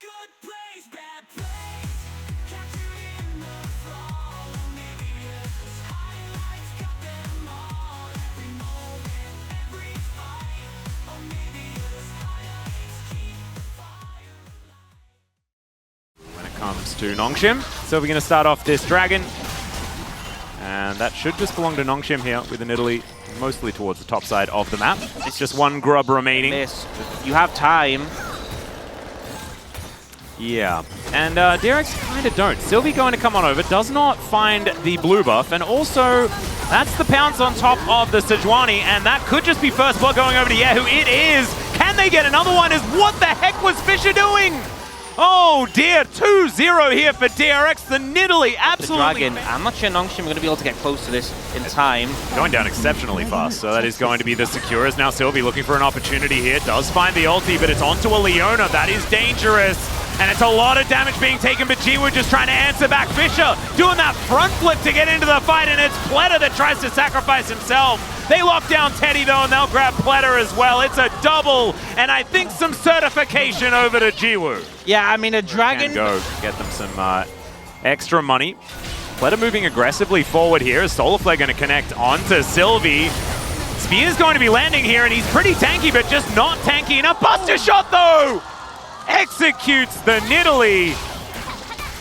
Good plays, bad plays, capturing the fall. OniviaLPLhighlights got them all. Every moment, every fight. OniviaLPLhighlights keep the fire alive. When it comes to Nongshim, so we're going to start off this dragon. And that should just belong to Nongshim here with an Italy mostly towards the top side of the map. It's just one grub remaining. You have time. Yeah, and DRX kind of don't. Sylvie going to come on over, does not find the blue buff, and also that's the pounce on top of the Sejuani, and that could just be first blood going over to Yahoo. It is! Can they get another one? What the heck was Fisher doing? Oh dear, 2-0 here for DRX. The Nidalee absolutely... The dragon. I'm not sure Nongshim are going to be able to get close to this in time. Going down exceptionally fast, so that is going to be the Securers. Now Sylvie looking for an opportunity here. Does find the ulti, but it's onto a Leona. That is dangerous. And it's a lot of damage being taken, but Jiwoo just trying to answer back. Fisher doing that front flip to get into the fight, and it's Pleta that tries to sacrifice himself. They lock down Teddy though, and they'll grab Pleta as well. It's a double, and I think some certification over to Jiwoo. Yeah, I mean, a dragon... Can go get them some extra money. Pleta moving aggressively forward here. Is Solarflare going to connect onto Sylvie? Spear's going to be landing here, and he's pretty tanky, but just not tanky enough. Buster shot though! Executes the Nidalee.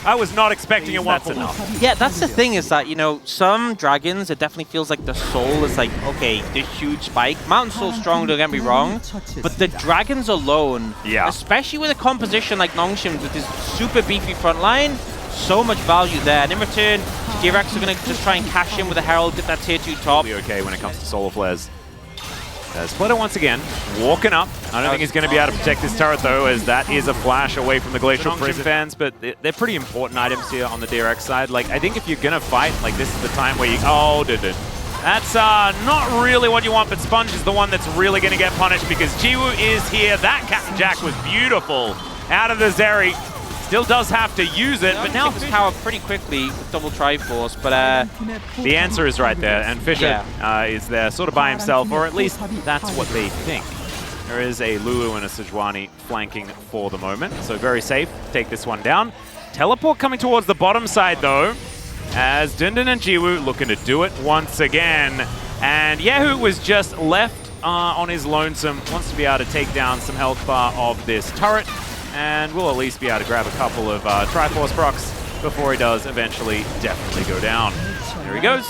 I was not expecting it. That's enough. Yeah, that's the thing is that, you know, some dragons, it definitely feels like the soul is like, okay, this huge spike. Mountain Soul's strong, don't get me wrong, but the dragons alone, especially with a composition like Nongshim with his super beefy front line, so much value there. And in return, DRX are going to just try and cash in with a Herald, get that tier 2 top. Okay when it comes to solar flares. Splitter once again, walking up. I don't think he's going to be able to protect this turret though, as that is a flash away from the Glacial Prison fans, but they're pretty important items here on the DRX side. Like, I think if you're going to fight, like this is the time where you... Oh, that's not really what you want, but Sponge is the one that's really going to get punished because Jiwoo is here. That Captain Jack was beautiful out of the Zeri. Still does have to use it, but now this tower pretty quickly with double Triforce, but the answer is right there, and Fisher is there sort of by himself, or at least that's what they think. There is a Lulu and a Sejuani flanking for the moment, so very safe. Take this one down. Teleport coming towards the bottom side though, as Dundun and Jiwoo looking to do it once again, and Yahoo was just left on his lonesome. Wants to be able to take down some health bar of this turret. And we'll at least be able to grab a couple of Triforce procs before he does eventually definitely go down. There he goes.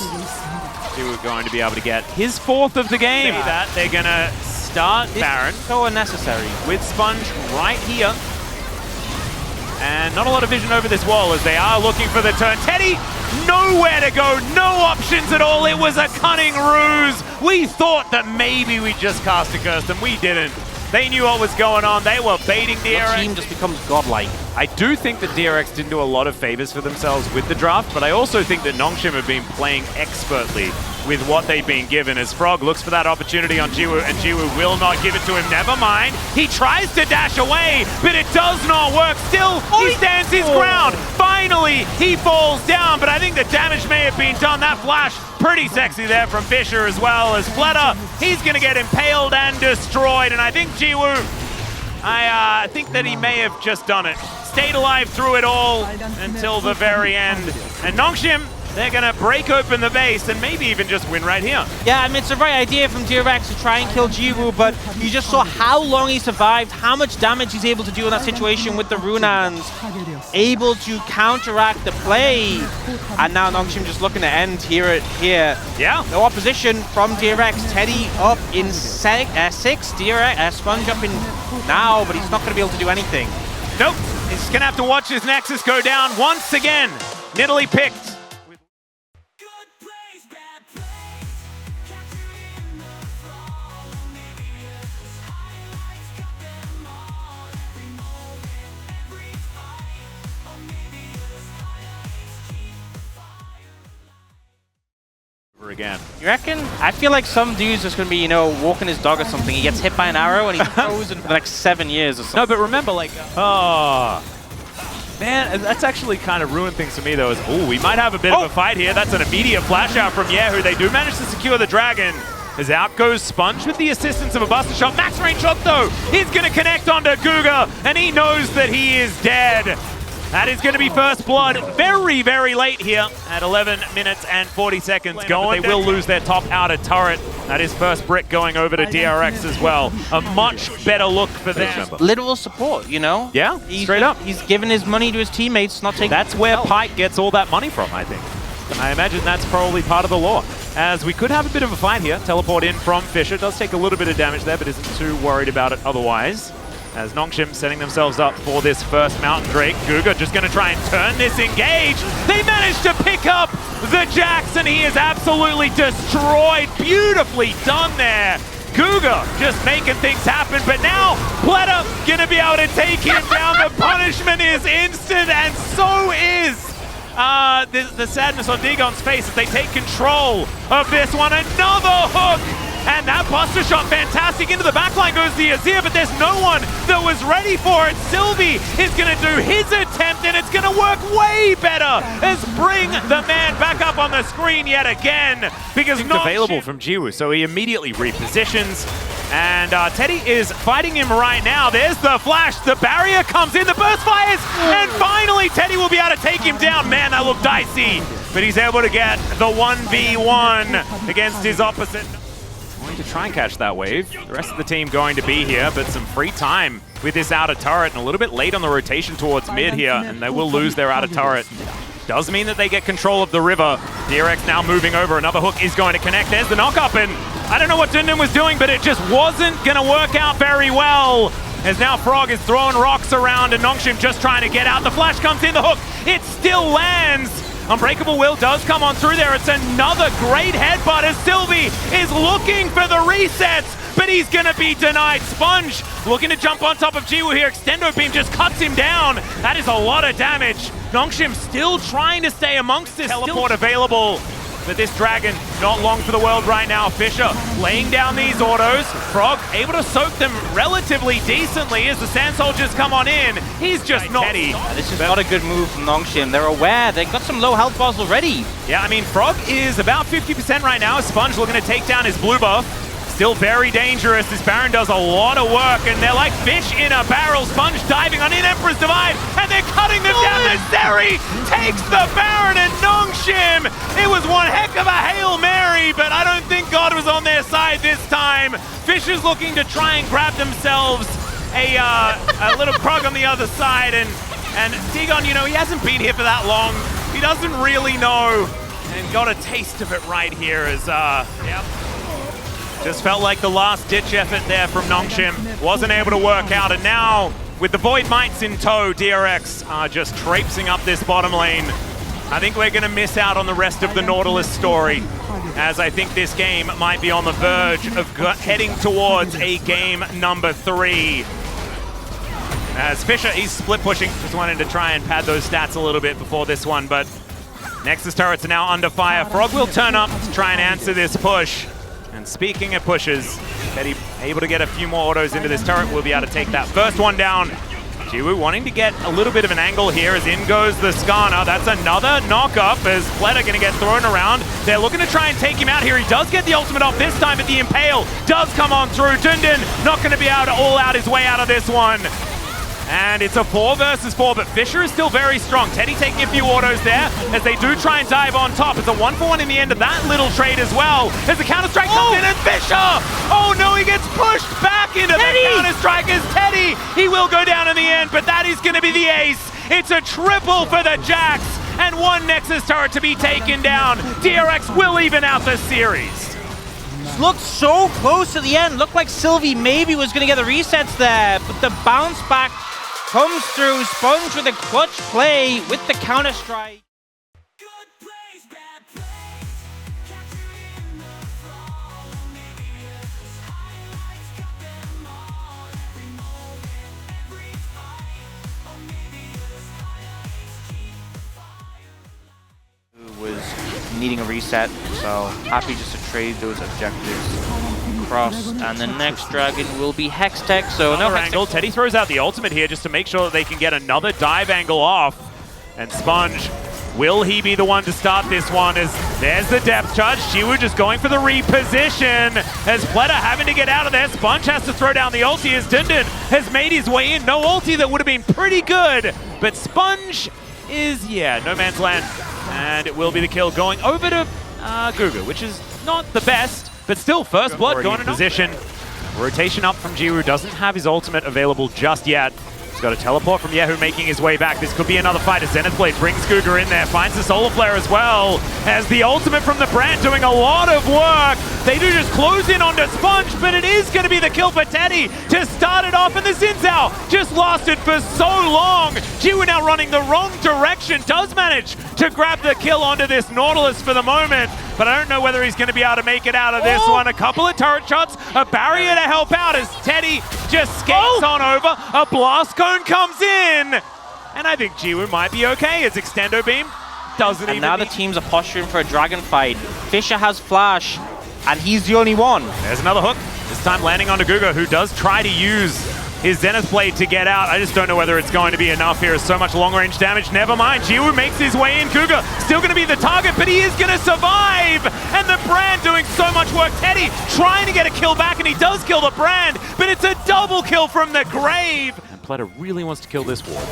Jiwoo going to be able to get his 4th of the game. That they're going to start Baron. So unnecessary. With Sponge right here. And not a lot of vision over this wall as they are looking for the turn. Teddy, nowhere to go, no options at all. It was a cunning ruse. We thought that maybe we just cast a curse, and we didn't. They knew what was going on. They were baiting DRX. Your team just becomes godlike. I do think that DRX didn't do a lot of favors for themselves with the draft, but I also think that Nongshim have been playing expertly with what they've been given as Frog looks for that opportunity on Jiwoo, and Jiwoo will not give it to him. Never mind. He tries to dash away, but it does not work. Still, he stands his ground. Finally, he falls down, but I think the damage may have been done. That flash, pretty sexy there from Fisher as well as Pleta. He's going to get impaled and destroyed, and I think Jiwoo, I think that he may have just done it. Stayed alive through it all until the very end. And Nongshim, they're going to break open the base and maybe even just win right here. Yeah, I mean, it's the right idea from DRX to try and kill Jiwoo, but you just saw how long he survived, how much damage he's able to do in that situation with the Runans, able to counteract the play. And now Nongshim just looking to end here. Yeah. No opposition from DRX. Teddy up in 6, DRX, Sponge up in now, but he's not going to be able to do anything. Nope. He's going to have to watch his Nexus go down once again. Nidalee picked. Again. You reckon? I feel like some dude's just going to be, you know, walking his dog or something. He gets hit by an arrow and he's frozen for the next 7 years or something. No, but remember, like, oh, man, that's actually kind of ruined things for me, though. Is, we might have a bit of a fight here. That's an immediate flash out from Yahoo. They do manage to secure the dragon. as out goes Sponge with the assistance of a buster shot. Max range shot though, he's going to connect onto Guga, and he knows that he is dead. That is going to be first blood very, very late here at 11 minutes and 40 seconds. They will lose their top outer turret. That is first brick going over to DRX as well. A much better look for them. Literal support, you know? Yeah, straight up. He's giving his money to his teammates, not taking. That's where Pike gets all that money from, I think. I imagine that's probably part of the lore. As we could have a bit of a fight here. Teleport in from Fisher. Does take a little bit of damage there, but isn't too worried about it otherwise. As Nongshim setting themselves up for this first Mountain Drake. Guga just going to try and turn this engage. They managed to pick up the Jax, and he is absolutely destroyed. Beautifully done there. Guga just making things happen, but now Pleta going to be able to take him down. The punishment is instant, and so is the sadness on Digon's face as they take control of this one. Another hook! And that buster shot, fantastic. Into the backline goes the Azir, but there's no one that was ready for it. Sylvie is going to do his attempt, and it's going to work way better as bring the man back up on the screen yet again. Because not available from Jiwoo, so he immediately repositions. And Teddy is fighting him right now. There's the flash, the barrier comes in, the burst fires, and finally Teddy will be able to take him down. Man, that looked dicey, but he's able to get the 1v1 against his opposite. Going to try and catch that wave. The rest of the team going to be here, but some free time with this outer turret and a little bit late on the rotation towards mid here, and they will lose their outer turret. Does mean that they get control of the river. DRX now moving over. Another hook is going to connect. There's the knock-up, and I don't know what Dundun was doing, but it just wasn't going to work out very well. As now Frog is throwing rocks around, and Nongshim just trying to get out. The flash comes in, the hook. It still lands. Unbreakable Will does come on through there. It's another great headbutt as Sylvie is looking for the resets, but he's going to be denied. Sponge looking to jump on top of Jiwoo here. Extendo Beam just cuts him down. That is a lot of damage. Nongshim still trying to stay amongst this. Teleport available. But this Dragon, not long for the world right now. Fisher laying down these autos. Frog able to soak them relatively decently as the Sand Soldiers come on in. He's just not Teddy. This is not a good move from Nongshim. They're aware. They've got some low health bars already. Yeah, I mean, Frog is about 50% right now. Sponge looking to take down his blue buff. Still very dangerous. This Baron does a lot of work, and they're like fish in a barrel. Sponge diving on in Emperor's Divide, and they're cutting them down. The Zeri takes the Baron, and Nongshim. It was one heck of a Hail Mary, but I don't think God was on their side this time. Fish is looking to try and grab themselves a little Krug on the other side, and Digon, you know, he hasn't been here for that long. He doesn't really know, and got a taste of it right here as, yep. Just felt like the last-ditch effort there from Nongshim. Wasn't able to work out, and now, with the Void Mites in tow, DRX are just traipsing up this bottom lane. I think we're going to miss out on the rest of the Nautilus story, as I think this game might be on the verge of heading towards a game number 3. As Fisher, he's split pushing, just wanted to try and pad those stats a little bit before this one, but Nexus turrets are now under fire. Frog will turn up to try and answer this push. And speaking of pushes, Teddy able to get a few more autos into this turret. We'll be able to take that first one down. Jiwoo wanting to get a little bit of an angle here as in goes the Skarner. That's another knock-up as Pleta going to get thrown around. They're looking to try and take him out here. He does get the ultimate off this time, but the Impale does come on through. Dundun not going to be able to all out his way out of this one. And it's a 4 versus 4, but Fisher is still very strong. Teddy taking a few autos there as they do try and dive on top. It's a 1-for-1 in the end of that little trade as well. As the Counter-Strike comes in, and Fisher! Oh no, he gets pushed back into the Counter-Strike as Teddy! He will go down in the end, but that is going to be the ace. It's a triple for the Jax, and one Nexus turret to be taken down. DRX will even out the series. Looked so close at the end. Looked like Sylvie maybe was going to get the resets there, but the bounce back comes through. Sponge with a clutch play with the Counter-Strike. Good plays, bad plays. Capture in the fall. OniviaLPLhighlights got them all. Every moment, every fight. OniviaLPLhighlights keep the fire. Who was needing a reset, so happy just to trade those objectives across. And the next Dragon will be Hextech, so no angle. Teddy throws out the ultimate here just to make sure that they can get another dive angle off. And Sponge Will he be the one to start this one? As there's the depth charge. Jiwoo just going for the reposition. As Pleta having to get out of there. Sponge has to throw down the ulti as Dundun has made his way in. No ulti that would have been pretty good. But Sponge is, no man's land. And it will be the kill going over to Guga, which is not the best, but still first blood going in position. Rotation up from Jiwoo, doesn't have his ultimate available just yet. He's got a teleport from Yehu making his way back. This could be another fight as Zenith Blade brings Guga in there, finds the Solar Flare as well. As the ultimate from the brand doing a lot of work. They do just close in onto Sponge, but it is going to be the kill for Teddy to start it off, and the Xin just lasted for so long. Jiwoo now running the wrong direction, does manage to grab the kill onto this Nautilus for the moment, but I don't know whether he's going to be able to make it out of this one. A couple of turret shots, a barrier to help out as Teddy just skates on over. A blast cone comes in, and I think Jiwoo might be okay as Extendo Beam doesn't even. And now the teams are posturing for a dragon fight. Fisher has flash, and he's the only one. There's another hook, this time landing onto Guga, who does try to use his Zenith Blade to get out. I just don't know whether it's going to be enough here. So much long range damage. Never mind. Jiwoo makes his way in. Guga still going to be the target, but he is going to survive. And the brand doing so much work. Teddy trying to get a kill back, and he does kill the brand, but it's a double kill from the grave. And Pleta really wants to kill this ward.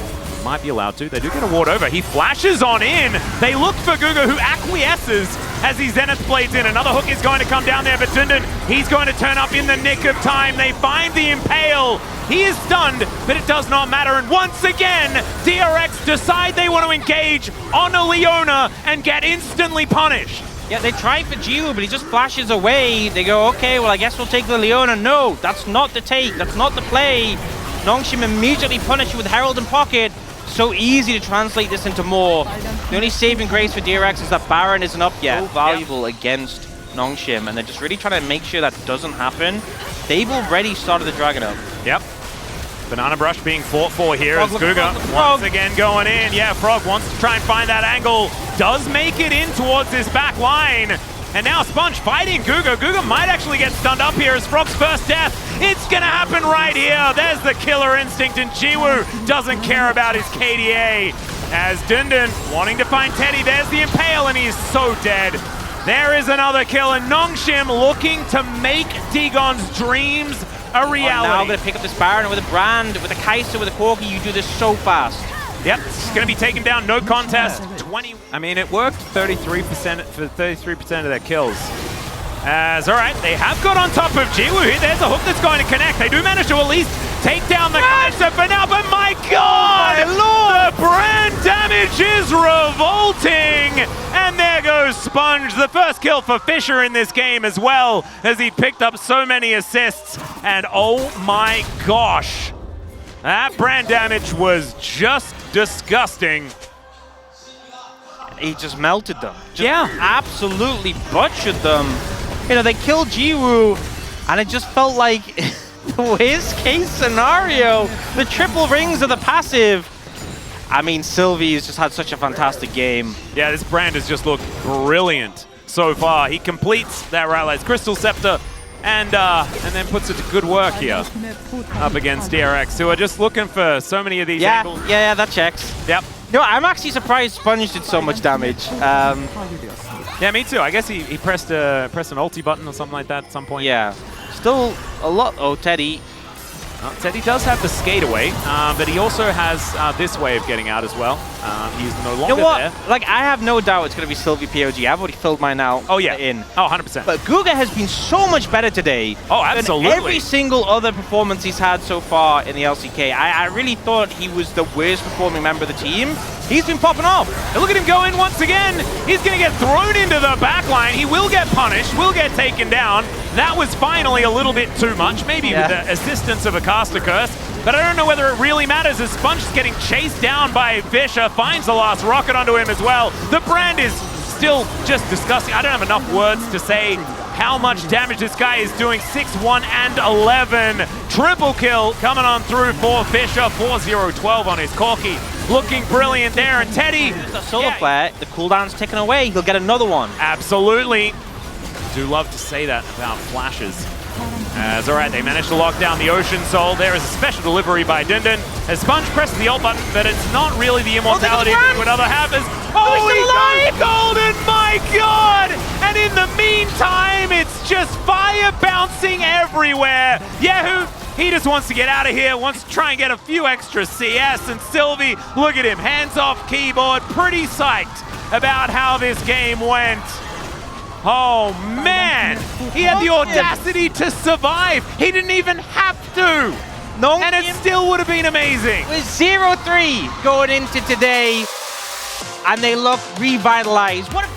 Might be allowed to. They do get a ward over. He flashes on in. They look for Guga, who acquiesces as he Zenith Blades in. Another hook is going to come down there, but Dundun, he's going to turn up in the nick of time. They find the Impale. He is stunned, but it does not matter. And once again, DRX decide they want to engage on a Leona and get instantly punished. Yeah, they try for Jiwoo, but he just flashes away. They go, okay, well, I guess we'll take the Leona. No, that's not the take. That's not the play. Nongshim immediately punished with Herald in pocket. So easy to translate this into more. The only saving grace for DRX is that Baron isn't up yet. So valuable against Nongshim, and they're just really trying to make sure that doesn't happen. They've already started the Dragon up. Yep. Banana Brush being fought for here as Guga once again going in. Yeah, Frog wants to try and find that angle. Does make it in towards this back line. And now Sponge fighting Guga. Guga might actually get stunned up here as Frog's first death. It's going to happen right here. There's the killer instinct, and Jiwoo doesn't care about his KDA. As Dundun wanting to find Teddy. There's the Impale, and he's so dead. There is another kill, and Nongshim looking to make Dagon's dreams a reality. Now they're going to pick up this Baron with a Brand, with a Kai'Sa, with a Corki. You do this so fast. Yep, it's going to be taken down, no contest. 20. I mean, it worked 33% for 33% of their kills. As, all right, they have got on top of Jiwoo here. There's a hook that's going to connect. They do manage to at least take down the Kai'Sa for now, but my God! The brand damage is revolting! And there goes Sponge, the first kill for Fisher in this game as well, as he picked up so many assists. And oh my gosh, that brand damage was just disgusting. He just melted them. Just absolutely butchered them. You know, they killed Jiwoo, and it just felt like the worst case scenario. The triple rings of the passive. I mean, Sylvie's just had such a fantastic game. Yeah, this brand has just looked brilliant so far. He completes that Rylai's Crystal Scepter and then puts it to good work here up against DRX, who are just looking for so many of these angles. Yeah, that checks. Yep. No, I'm actually surprised Sponge did so much damage. Yeah, me too. I guess he pressed an ulti button or something like that at some point. Yeah. Still a lot. Oh, Teddy. Teddy does have the skate away, but he also has this way of getting out as well. He's no longer there. Like, I have no doubt it's going to be Sylvie POG. I've already filled mine out. Oh, yeah. In. Oh, 100%. But Guga has been so much better today. Oh, absolutely. Than every single other performance he's had so far in the LCK. I really thought he was the worst performing member of the team. He's been popping off. And look at him go in once again. He's going to get thrown into the back line. He will get punished, will get taken down. That was finally a little bit too much, maybe with the assistance of a caster curse. But I don't know whether it really matters as Sponge is getting chased down by Fisher, finds the last rocket onto him as well. The brand is still just disgusting. I don't have enough words to say how much damage this guy is doing. 6-1 and 11. Triple kill coming on through for Fisher. 4-0-12 on his Corki. Looking brilliant there. And Teddy. The Solar Flare, the cooldown's ticking away. He'll get another one. Absolutely. I do love to say that about flashes. Alright, they managed to lock down the Ocean Soul. There is a special delivery by Dindin. As Sponge presses the ult button, but it's not really the immortality that would other happens. Oh, he goes golden, my god! And in the meantime, it's just fire bouncing everywhere. Yahoo! He just wants to get out of here, wants to try and get a few extra CS, and Sylvie, look at him, hands off keyboard, pretty psyched about how this game went. Oh man, he had the audacity to survive. He didn't even have to. And it still would have been amazing. With 0-3 going into today, and they look revitalized. What a